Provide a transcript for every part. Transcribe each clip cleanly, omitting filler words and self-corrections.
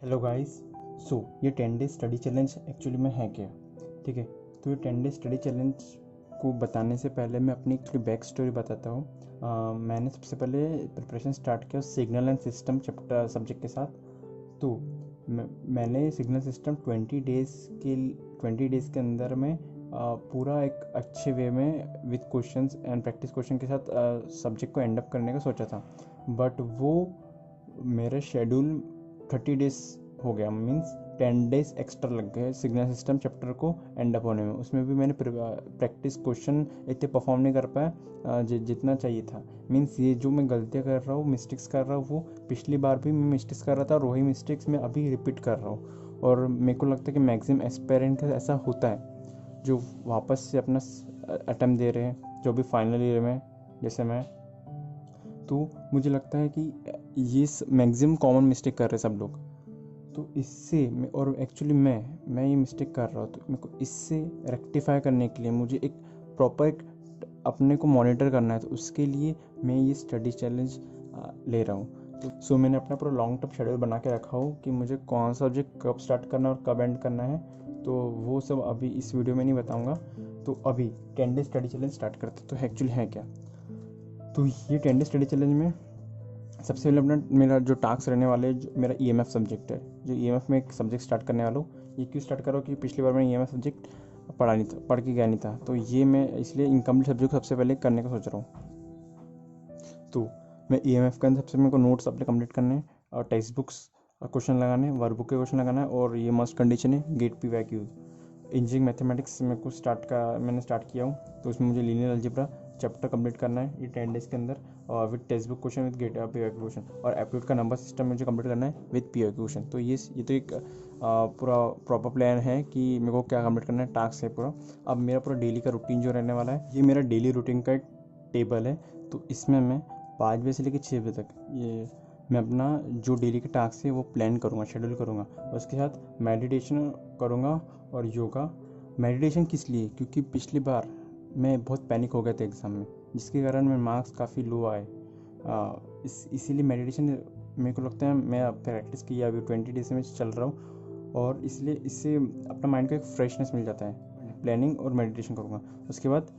Hello guys. ये 10 day study challenge actually में है क्या? ठीक है, तो ये 10 डे स्टडी चैलेंज को बताने से पहले मैं अपनी एक्चुअली बैक स्टोरी बताता हूँ। मैंने सबसे पहले प्रिपरेशन स्टार्ट किया signal and system chapter subject के साथ। तो मैंने सिग्नल सिस्टम 20 डेज़ के अंदर में पूरा एक अच्छे वे में with questions and practice question के साथ सब्जेक्ट को एंड अप करने का सोचा था। बट वो मेरा शेड्यूल 30 डेज हो गया, मीन्स 10 डेज एक्स्ट्रा लग गए सिग्नल सिस्टम चैप्टर को एंड अप होने में। उसमें भी मैंने प्रैक्टिस क्वेश्चन इतने परफॉर्म नहीं कर पाया जितना चाहिए था। मीन्स ये जो मैं गलतियाँ कर रहा हूँ, मिस्टेक्स कर रहा हूँ, वो पिछली बार भी मैं मिस्टेक्स कर रहा था और वही मिस्टेक्स मैं अभी रिपीट कर रहा हूँ। और मेरे को लगता है कि मैक्सिमम एस्पेरेंट का ऐसा होता है जो वापस से अपना अटेम्प्ट दे रहे हैं, जो भी फाइनल ईयर में जैसे मैं। तो मुझे लगता है कि ये मैक्सिमम कॉमन मिस्टेक कर रहे हैं सब लोग। तो इससे और एक्चुअली मैं ये मिस्टेक कर रहा हूँ, तो मेरे को इससे रेक्टिफाई करने के लिए मुझे एक प्रॉपर अपने को मॉनिटर करना है। तो उसके लिए मैं ये स्टडी चैलेंज ले रहा हूँ। तो मैंने अपना पूरा लॉन्ग टर्म शेड्यूल बना के रखा हो कि मुझे कौन सा सब्जेक्ट कब स्टार्ट करना है और कब एंड करना है। तो वो सब अभी इस वीडियो में नहीं बताऊँगा। तो अभी 10 डे स्टडी चैलेंज स्टार्ट करते। तो एक्चुअली है क्या? तो ये 10 डे स्टडी चैलेंज में सबसे पहले अपना मेरा जो टास्क रहने वाले जो मेरा ईएमएफ सब्जेक्ट है, जो ईएमएफ में एक सब्जेक्ट स्टार्ट करने वाला हूँ। ये क्यों स्टार्ट करो कि पिछली बार मैंने ईएमएफ सब्जेक्ट पढ़ के गया नहीं था, तो ये मैं इसलिए इनकम्प्लीट सब्जेक्ट सबसे पहले करने का सोच रहा हूँ। तो मैं ईएमएफ के अंदर सबसे मेरे को नोट्स अपने कंप्लीट करने हैं और टेक्स्ट बुक्स क्वेश्चन लगाने, वर्कबुक के क्वेश्चन लगाना है। और ये मस्ट कंडीशन है गेट पी वैक्यू। इंजीनियरिंग मैथमेटिक्स मेरे को मैंने स्टार्ट किया हूँ। तो उसमें मुझे लीनियर अलजेब्रा चैप्टर कंप्लीट करना है ये 10 डेज़ के अंदर, और with text book question with GATE P Y Q question. और एप्टीट्यूड का नंबर सिस्टम मुझे कंप्लीट करना है विद पी वैक्यू क्वेश्चन। तो ये तो एक पूरा प्रॉपर प्लान है कि मेरे को क्या कंप्लीट करना है, टास्क है पूरा। अब मेरा पूरा डेली का रूटीन जो रहने वाला है, ये मेरा डेली रूटीन का एक टेबल है। तो इसमें मैं 5 बजे से लेकर 6 बजे तक ये मैं अपना जो डेली के टास्क है वो प्लान करूँगा, शेड्यूल करूँगा। उसके साथ मेडिटेशन करूँगा और योगा। मेडिटेशन किस लिए? क्योंकि पिछली बार मैं बहुत पैनिक हो गया था एग्ज़ाम में, जिसके कारण मेरे मार्क्स काफ़ी लो आए। इसीलिए मेडिटेशन मेरे को लगता है मैं प्रैक्टिस किया अभी 20 डेज से मैं चल रहा हूँ, और इसलिए इससे अपना माइंड को एक फ्रेशनेस मिल जाता है। प्लानिंग और मेडिटेशन करूँगा। उसके बाद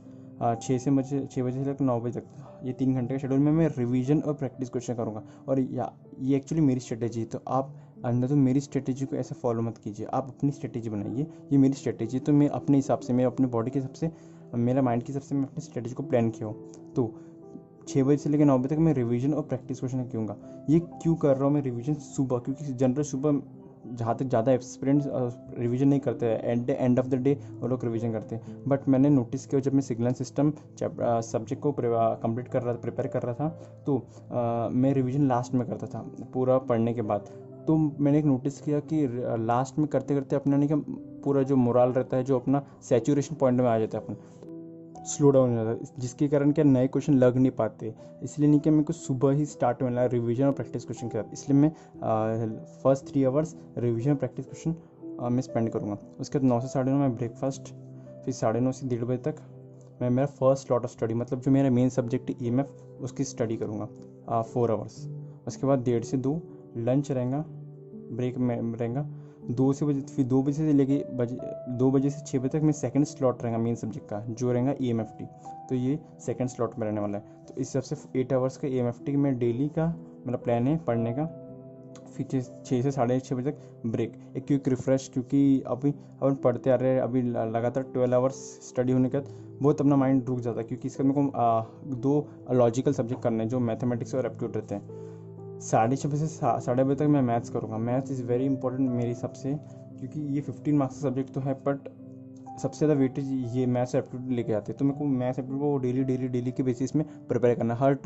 6 बजे से लेकर 9 बजे तक ये 3 घंटे का शेड्यूल में मैं रिवीजन और प्रैक्टिस क्वेश्चन करूँगा। और ये एक्चुअली मेरी स्ट्रेटेजी है। तो आप अंदर तो मेरी स्ट्रेटेजी को ऐसे फॉलो मत कीजिए, आप अपनी स्ट्रेटेजी बनाइए। ये मेरी स्ट्रेटेजी है, तो मैं अपने हिसाब से, मैं अपने बॉडी के हिसाब से, मेरा माइंड के हिसाब से मैं अपनी स्ट्रेटेजी को प्लान किया हूँ। तो 6 बजे से लेकर 9 बजे तक मैं रिवीजन और प्रैक्टिस क्वेश्चन करूँगा। ये क्यों कर रहा हूँ मैं रिवीजन सुबह? क्योंकि जनरल सुबह जहाँ तक ज़्यादा एक्सपीरियंस रिवीजन नहीं करते हैं, एंड ऑफ द डे वो लोग रिवीजन करते हैं। बट मैंने नोटिस किया जब मैं सिग्नल सिस्टम सब्जेक्ट को कंप्लीट कर रहा था, प्रिपेयर कर रहा था, तो मैं रिवीजन लास्ट में करता था पूरा पढ़ने के बाद। तो मैंने एक नोटिस किया कि लास्ट में करते करते अपना नहीं कि पूरा जो मोरल रहता है, जो अपना सैचुरेशन पॉइंट में आ जाता है, अपन स्लो डाउन हो जाता है, जिसके कारण क्या नए क्वेश्चन लग नहीं पाते। इसलिए नहीं कि मेरे को सुबह ही स्टार्ट होने लगा रिवीजन और प्रैक्टिस क्वेश्चन के साथ। इसलिए मैं फर्स्ट 3 आवर्स रिवीजन और प्रैक्टिस क्वेश्चन मैं स्पेंड करूँगा। उसके बाद 9 से 9:30 मैं ब्रेकफास्ट, फिर 9:30 से 1:30 बजे तक मैं मेरा फर्स्ट स्लॉट ऑफ स्टडी, मतलब जो मेरा मेन सब्जेक्ट है ईएमएफ, उसकी स्टडी करूँगा 4 आवर्स। उसके बाद 1:30 से 2 लंच रहेगा, ब्रेक में रहेगा 2 से बजे, फिर 2 बजे से लेके 2 बजे से 6 बजे तक मैं सेकंड स्लॉट रहेगा मेन सब्जेक्ट का, जो रहेगा EMFT। तो ये सेकंड स्लॉट में रहने वाला है। तो इस हिसाब से 8 आवर्स का EMFT में डेली का मेरा प्लान है पढ़ने का। फिर 6 से 6:30 बजे तक ब्रेक, एक क्विक रिफ्रेश, क्योंकि अभी अपन पढ़ते आ रहे हैं। अभी लगातार 12 आवर्स स्टडी होने के बाद बहुत अपना माइंड रुक जाता है, क्योंकि इसका मेरे को 2 लॉजिकल सब्जेक्ट करने हैं जो मैथमेटिक्स और एप्टीट्यूड रहते हैं। 6:30 बजे से 8:30 बजे तक मैं मैथ्स करूँगा। मैथ्स इज़ वेरी इंपॉर्टेंट मेरे हिसाब से, क्योंकि ये 15 मार्क्स का सब्जेक्ट तो है, बट सबसे ज़्यादा वेटेज ये मैथ्स एप्टीट्यूड लेके आते हैं। तो मेरे को मैथ्स एप्टीट्यूड को डेली के बेसिस में प्रिपेयर करना। हर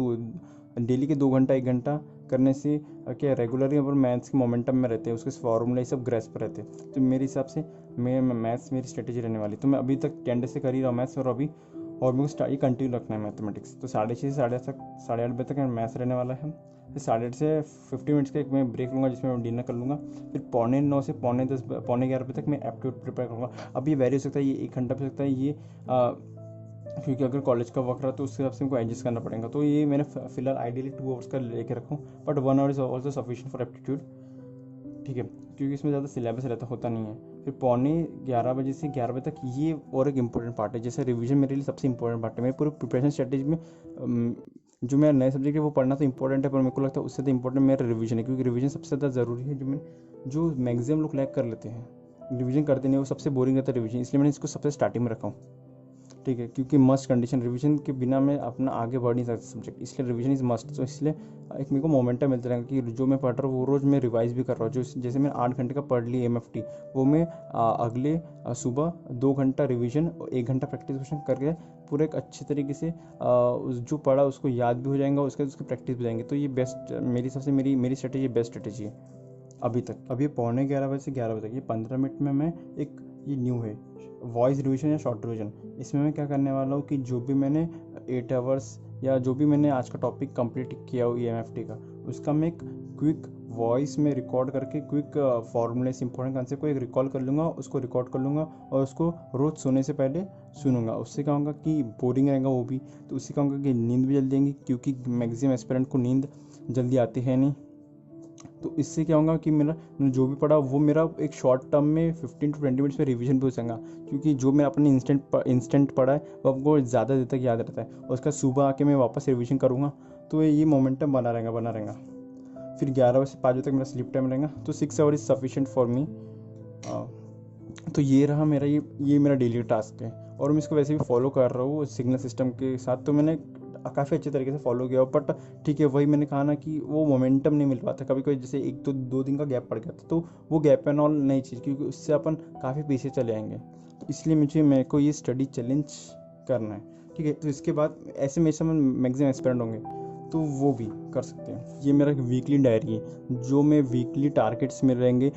डेली के 2 घंटा 1 घंटा करने से क्या रेगुलरली अपन मैथ्स के मोमेंटम में रहते हैं, उसके फॉर्मूला ये सब ग्रेस पर रहते हैं। तो मेरे हिसाब से मैं मैथ्स मेरी स्ट्रेटेजी रहने वाली। तो मैं अभी तक 10 डे से कर ही रहा हूँ मैथ्स, और अभी और मेरे को ये कंटिन्यू रखना है मैथमेटिक्स। तो 6:30 से 8:30 बजे तक मैथ्स रहने वाला है। फिर 8:30 से 50 मिनट्स का एक मैं ब्रेक लूँगा, जिसमें मैं डिनर कर लूँगा। फिर 9:45 से 11:45 बजे तक मैं एप्टीट्यूड प्रिपेयर करूँगा। अब ये वेरी हो सकता है, ये 1 घंटा भी सकता है ये, क्योंकि अगर कॉलेज का वर्क रहा तो उसके हिसाब से हमको एडजस्ट करना पड़ेगा। तो ये मैंने फिलहाल आइडियली 2 आवर्स का लेके रखा हूँ, but 1 our is also sufficient for aptitude. ठीक है, क्योंकि इसमें ज़्यादा सिलेबस रहता होता नहीं है। फिर 11:15 से 11 बजे तक ये और एक इम्पोर्टेंट पार्ट है। जैसे रिवीजन मेरे लिए सबसे इंपॉर्टेंट पार्ट है। मेरे पूरे प्रिपरेशन स्ट्रेटेजी में जो मेरा नए सब्जेक्ट है वो पढ़ना तो इंपॉर्टेंट है, पर मेरे को लगता है उससे तो इंपॉर्टेंट मेरा रिवीजन है, क्योंकि रिवीजन सबसे ज़्यादा ज़रूरी है। जो मैक्सिमम लोग लैग कर लेते हैं, रिवीजन करते नहीं, वो सबसे बोरिंग रहता है रिवीजन, इसलिए मैंने इसको सबसे स्टार्टिंग में रखा हूँ। ठीक है, क्योंकि मस्ट कंडीशन, रिवीजन के बिना मैं अपना आगे बढ़ नहीं सकता सब्जेक्ट, इसलिए रिवीजन इज़ मस्ट। तो इसलिए एक मेरे को मोमेंटम मिलता रहेगा कि जो मैं पढ़ रहा हूँ वो रोज़ मैं रिवाइज भी कर रहा हूँ। जो जैसे मैं 8 घंटे का पढ़ ली MFT, वो मैं अगले सुबह 2 घंटा रिवीजन और 1 घंटा प्रैक्टिस करके पूरे एक अच्छे तरीके से जो पढ़ा उसको याद भी हो जाएगा, उसके प्रैक्टिस भी जाएंगे। तो ये बेस्ट मेरी सबसे मेरी स्ट्रेटेजी बेस्ट स्ट्रेटेजी है अभी तक। अभी 11:15 से 11 बजे तक ये 15 मिनट में मैं ये न्यू है वॉइस रिवीजन या शॉर्ट रिवीजन। इसमें मैं क्या करने वाला हूँ कि जो भी मैंने 8 आवर्स या जो भी मैंने आज का टॉपिक कंप्लीट किया हो MFT का, उसका मैं एक क्विक वॉइस में रिकॉर्ड करके क्विक फॉर्मूले से इंपॉर्टेंट कॉन्सेप्ट को एक रिकॉल कर लूँगा, उसको रिकॉर्ड कर लूँगा और उसको रोज़ सोने से पहले सुनूंगा। उससे क्या होगा कि बोरिंग रहेगा वो भी, तो उससे क्या होगा कि नींद भी जल्दी आएंगी, क्योंकि मैक्सिमम एस्पिरेंट को नींद जल्दी आती है नहीं। तो इससे क्या होगा कि मैंने जो भी पढ़ा वो मेरा एक शॉर्ट टर्म में 15 to 20 मिनट्स में रिवीजन भी हो जाएगा, क्योंकि जो मैं अपने इंस्टेंट पढ़ा है वो आपको ज़्यादा देर तक याद रहता है, और उसका सुबह आके मैं वापस रिवीजन करूँगा, तो ये मोमेंटम बना रहेगा। फिर 11 बजे से 5 बजे तक मेरा स्लीप टाइम रहेगा, तो 6 our is sufficient for me. तो ये रहा मेरा ये मेरा डेली टास्क है, और मैं इसको वैसे भी फॉलो कर रहा हूँ सिग्नल सिस्टम के साथ। तो मैंने काफ़ी अच्छे तरीके से फॉलो किया, बट ठीक है, वही मैंने कहा ना कि वो मोमेंटम नहीं मिल पाता। कभी जैसे 1 तो 2 दिन का गैप पड़ गया था, तो वो गैप एंड ऑल नई चीज़, क्योंकि उससे अपन काफ़ी पीछे चले आएंगे। तो इसलिए मेरे को ये स्टडी चैलेंज करना है। ठीक है, तो इसके बाद ऐसे मेरे सामने मैक्सिमम एस्पिरेंट होंगे तो वो भी कर सकते हैं। ये मेरा वीकली डायरी है, जो मैं वीकली टारगेट्स में रहेंगे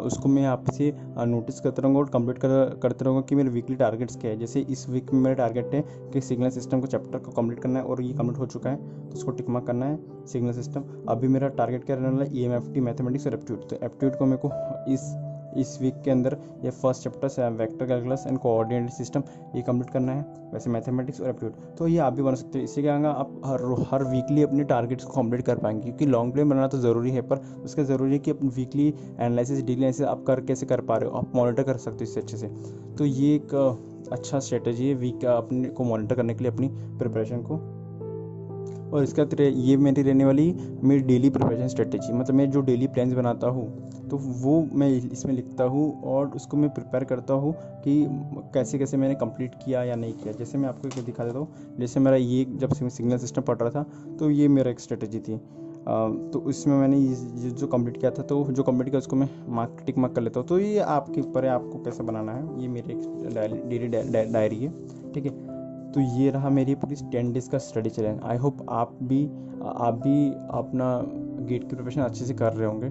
उसको मैं आपसे नोटिस करता रहूँगा और कंप्लीट करते रहूँगा कि मेरे वीकली टारगेट्स क्या है। जैसे इस वीक में मेरा टारगेट है कि सिग्नल सिस्टम को चैप्टर को कंप्लीट करना है, और ये कंप्लीट हो चुका है, तो उसको टिक मार्क करना है सिग्नल सिस्टम। अभी मेरा टारगेट क्या रहने वाला है, EMFT मैथमेटिक्स और एप्टीट्यूड। तो एप्टीट्यूड को मेरे को इस वीक के अंदर ये first chapter vector calculus and coordinate system ये कंप्लीट करना है। वैसे मैथमेटिक्स और एप्टीट्यूड तो ये आप भी बना सकते हो। इससे क्या होगा, आप हर वीकली अपने टारगेट्स को कंप्लीट कर पाएंगे, क्योंकि लॉन्ग प्लान बनाना तो ज़रूरी है, पर उसका ज़रूरी है कि अपनी वीकली एनालिसिस डेली एनालिसिस आप कैसे कर पा रहे हो, आप मॉनिटर कर सकते हो इससे अच्छे से। तो ये एक अच्छा स्ट्रेटजी है वीक अपने को मॉनिटर करने के लिए अपनी प्रिपरेशन को। और इसका ये मेरी रहने वाली मेरी डेली प्रिपरेशन स्ट्रेटेजी, मतलब मैं जो डेली प्लान्स बनाता हूँ तो वो मैं इसमें लिखता हूँ और उसको मैं प्रिपेयर करता हूँ कि कैसे कैसे मैंने कंप्लीट किया या नहीं किया। जैसे मैं आपको एक दिखा देता हूँ, जैसे मेरा ये जब सिग्नल सिस्टम पढ़ रहा था तो ये मेरा एक स्ट्रेटेजी थी। तो इसमें मैंने ये जो कंप्लीट किया था, तो जो कंप्लीट किया उसको मैं टिक मार्क कर लेता हूँ। तो ये आपके ऊपर है आपको कैसे बनाना है, ये मेरी एक डेली डायरी है। ठीक है, तो ये रहा मेरी पूरी 10 डेज़ का स्टडी चैलेंज। आई होप आप भी अपना गेट की प्रिपरेशन अच्छे से कर रहे होंगे,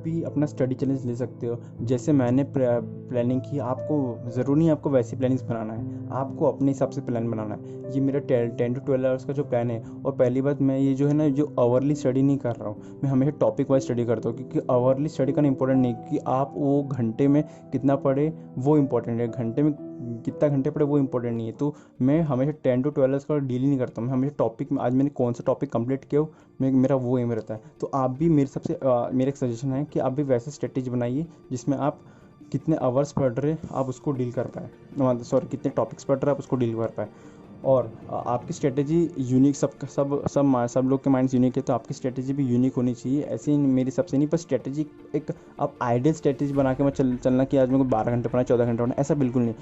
भी अपना स्टडी चैलेंज ले सकते हो। जैसे मैंने प्लानिंग की, आपको ज़रूरी नहीं आपको वैसी प्लानिंग्स बनाना है, आपको अपने हिसाब से प्लान बनाना है। ये मेरा 10 to 12 आवर्स का जो प्लान है। और पहली बात, मैं ये जो है ना, जो आवरली स्टडी नहीं कर रहा हूँ, मैं हमेशा टॉपिक वाइज स्टडी करता हूँ, क्योंकि आवरली स्टडी करना इंपॉर्टेंट नहीं कि आप वो घंटे में कितना पढ़े वो इंपॉर्टेंट है, घंटे में कितना घंटे पढ़े वो इंपॉर्टेंट नहीं है। तो मैं हमेशा 10 to 12 आवर्स का डील नहीं करता हूँ, मैं हमेशा टॉपिक में आज मैंने कौन सा टॉपिक कंप्लीट किया हो मेरा वो एम रहता है। तो आप भी मेरा एक सजेशन है कि आप भी वैसे स्ट्रेटेजी बनाइए जिसमें आप कितने आवर्स पढ़ रहे आप उसको डील कर पाए, कितने टॉपिक्स पढ़ रहे आप उसको डील कर पाए। और आपकी स्ट्रेटेजी यूनिक, सब लोग के माइंड्स यूनिक है, तो आपकी स्ट्रेटेजी भी यूनिक होनी चाहिए। ऐसे ही मेरी सबसे नहीं, पर स्ट्रेटेजी एक आप आइडियल स्ट्रेटेजी बना के मत चलना कि आज मेरे को 12 घंटे पढ़ना, 14 घंटे पढ़ना, ऐसा बिल्कुल नहीं।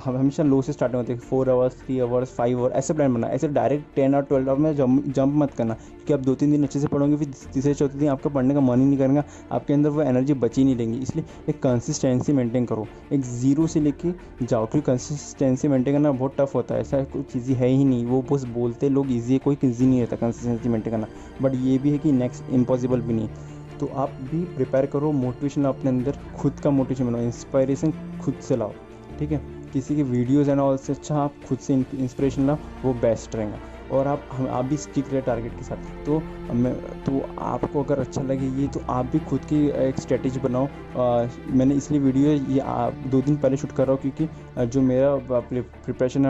हमेशा लो से स्टार्टिंग होती है, 4 आवर्स, 3 आवर्स, 5 आवर, ऐसे प्लान बनना। ऐसे डायरेक्ट 10 और 12 आवर में जंप मत करना, क्योंकि आप 2-3 दिन अच्छे से पढ़ोगे, फिर तीसरे चौथे दिन आपका पढ़ने का मन ही नहीं करेगा, आपके अंदर वो एनर्जी बची नहीं रहेंगी। इसलिए एक कंसिस्टेंसी मेंटेन करो, एक ज़ीरो से लेके जाओ, क्योंकि कंसिस्टेंसी मेंटेन करना बहुत टफ होता है। ऐसा कोई चीज़ है ही नहीं, वो बस बोलते लोग ईजी है, कोई ईजी नहीं रहता कंसिस्टेंसी मेंटेन करना, बट ये भी है कि नेक्स्ट इम्पॉसिबल भी नहीं। तो आप भी प्रिपेयर करो, मोटिवेशन अपने अंदर खुद का मोटिवेशन बनाओ, इंस्पायरेशन खुद से लाओ। ठीक है, किसी की वीडियोज़ एंड ऑल से अच्छा आप खुद से इंस्पिरेशन लाओ, वो बेस्ट रहेगा। और आप भी स्टिक रहे टारगेट के साथ। तो आपको अगर अच्छा लगे ये, तो आप भी खुद की एक स्ट्रेटेजी बनाओ। मैंने इसलिए वीडियो ये 2 दिन पहले शूट कर रहा हूँ, क्योंकि जो मेरा प्रिपरेशन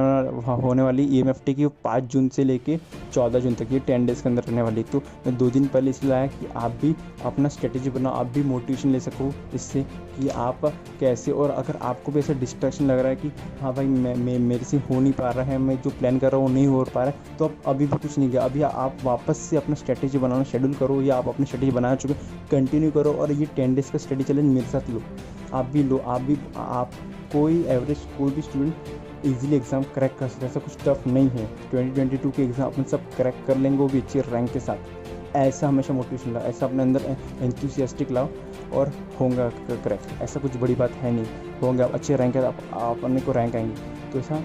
होने वाली EMFT की, वो 5 जून से लेके 14 जून तक, ये 10 डेज़ के अंदर रहने वाली। तो मैं 2 दिन पहले इसलिए लाया कि आप भी अपना स्ट्रेटेजी बनाओ, आप भी मोटिवेशन ले सको इससे कि आप कैसे। और अगर आपको भी ऐसा डिस्ट्रैक्शन लग रहा है कि हाँ भाई मैं मेरे से हो नहीं पा रहा है, मैं जो प्लान कर रहा हूँ वो नहीं हो पा रहा है, तो अभी भी कुछ नहीं किया, अभी आप वापस से अपना स्ट्रेटेजी बनाना शेड्यूल करो, या आप अपनी स्ट्रेटेजी बना चुके कंटिन्यू करो, और ये 10 डेज़ का स्टडी चैलेंज मेरे साथ लो। आप कोई एवरेज कोई भी स्टूडेंट इजीली एग्ज़ाम क्रैक कर सकता है, ऐसा कुछ टफ नहीं है। 2022 के एग्ज़ाम अपन सब क्रैक कर लेंगे, वो भी अच्छे रैंक के साथ। ऐसा हमेशा मोटिवेशन लाओ, ऐसा अपने अंदर एंथुसियास्टिक लाओ, और होगा क्रैक। ऐसा कुछ बड़ी बात है नहीं, होगा अच्छे रैंक है, आप अपने को रैंक आएंगे। तो ऐसा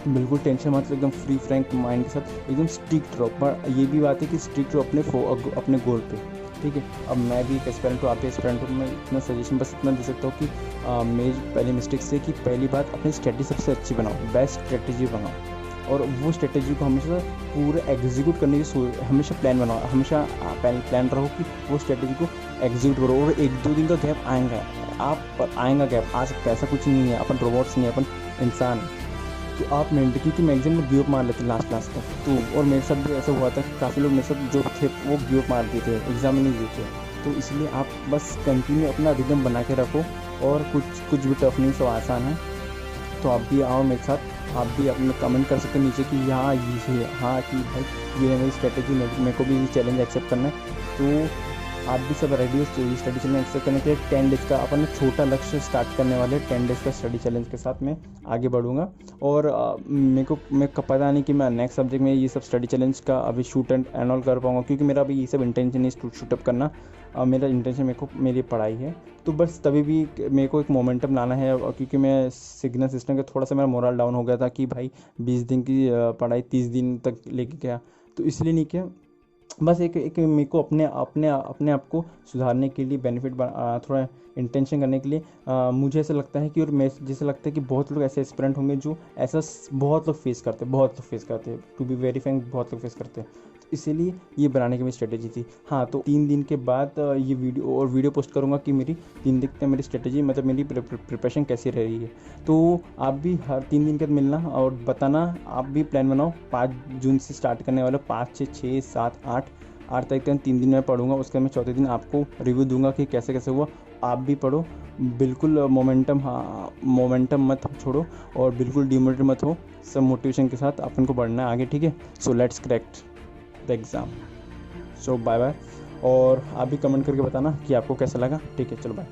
बिल्कुल टेंशन मत लो, एकदम फ्री फ्रैंक माइंड के साथ एकदम स्ट्रिक्ट रहो। पर ये भी बात है कि स्ट्रिक्ट रहो अपने गोल पे, ठीक है। अब मैं भी एक एस्पिरेंट हूँ, आप भी एस्पिरेंट हो, मैं इतना सजेशन बस इतना दे सकता हूँ कि मेरी पहली मिस्टेक से कि पहली बात अपनी स्ट्रेटजी सबसे अच्छी बनाओ, बेस्ट स्ट्रेटजी बनाओ, और वो स्ट्रेटजी को हमेशा पूरे एग्जीक्यूट करने की हमेशा प्लान बनाओ, हमेशा प्लान रहो कि वो स्ट्रेटजी को एग्जीक्यूट करो। और 1-2 दिन का गैप आएगा गैप आ सकता है, ऐसा कुछ नहीं है, अपन रोबोट्स नहीं है, अपन इंसान। तो आप मेंटली, क्योंकि मैं एग्जाम में गिव अप मार लेते लास्ट तक, तो और मेरे साथ भी ऐसा हुआ था कि काफ़ी लोग मेरे साथ जो थे वो गिव अप मार दिए थे, एग्ज़ाम में नहीं दिए थे। तो इसलिए आप बस कंटिन्यू अपना रिदम बना के रखो, और कुछ भी टफ नहीं, सब आसान है। तो आप भी आओ मेरे साथ, आप भी अपने कमेंट कर सकते हैं नीचे कि हाँ ये है, हाँ कि भाई ये है मेरी स्ट्रेटेजी, मेरे को भी ये चैलेंज एक्सेप्ट करना है। तो आप भी सब रेडी हो स्टडी चैलेंज एक्सेप्ट करने के लिए। 10 डेज़ का अपन छोटा लक्ष्य स्टार्ट करने वाले, 10 डेज़ का स्टडी चैलेंज के साथ मैं आगे बढ़ूंगा। और मैं पता नहीं कि मैं नेक्स्ट सब्जेक्ट में ये सब स्टडी चैलेंज का अभी शूट एंड ऑल कर पाऊँगा, क्योंकि मेरा अभी ये सब इंटेंशन नहीं शूटअप करना। मेरा इंटेंशन मेरी पढ़ाई है। तो बस तभी भी मेरे को एक मोमेंटम लाना है, क्योंकि मैं सिग्नल सिस्टम का थोड़ा सा मेरा मोरल डाउन हो गया था कि भाई 20 दिन की पढ़ाई 30 दिन तक लेके गया, तो इसलिए नहीं किया। बस एक मेरे को अपने आप को सुधारने के लिए, बेनिफिट थोड़ा इंटेंशन करने के लिए मुझे ऐसा लगता है कि, और मैं जैसे लगता है कि बहुत लोग ऐसे एस्पिरेंट होंगे जो ऐसा बहुत लोग फेस करते हैं, टू बी वेरी फ्रैंक, बहुत लोग फेस करते हैं। तो इसीलिए ये बनाने की मेरी स्ट्रेटेजी थी। हाँ, तो 3 दिन के बाद ये वीडियो पोस्ट करूँगा कि मेरी 3 दिन मेरी स्ट्रेटेजी, मतलब मेरी प्रिपरेशन कैसी रह रही है। तो आप भी हर 3 दिन के बाद मिलना और बताना, आप भी प्लान बनाओ। 5 जून से स्टार्ट करने वाला, 5 से 6 7 8 तारीख तक 3 दिन में पढ़ूंगा। उसके मैं चौथे दिन आपको रिव्यू दूंगा कि कैसे हुआ। आप भी पढ़ो, बिल्कुल मोमेंटम मत छोड़ो, और बिल्कुल डिमोटिवेट मत हो, सब मोटिवेशन के साथ अपन को बढ़ना है आगे, ठीक है। So let's crack the exam. So bye bye, और आप भी कमेंट करके बताना कि आपको कैसा लगा, ठीक है। चलो बाय।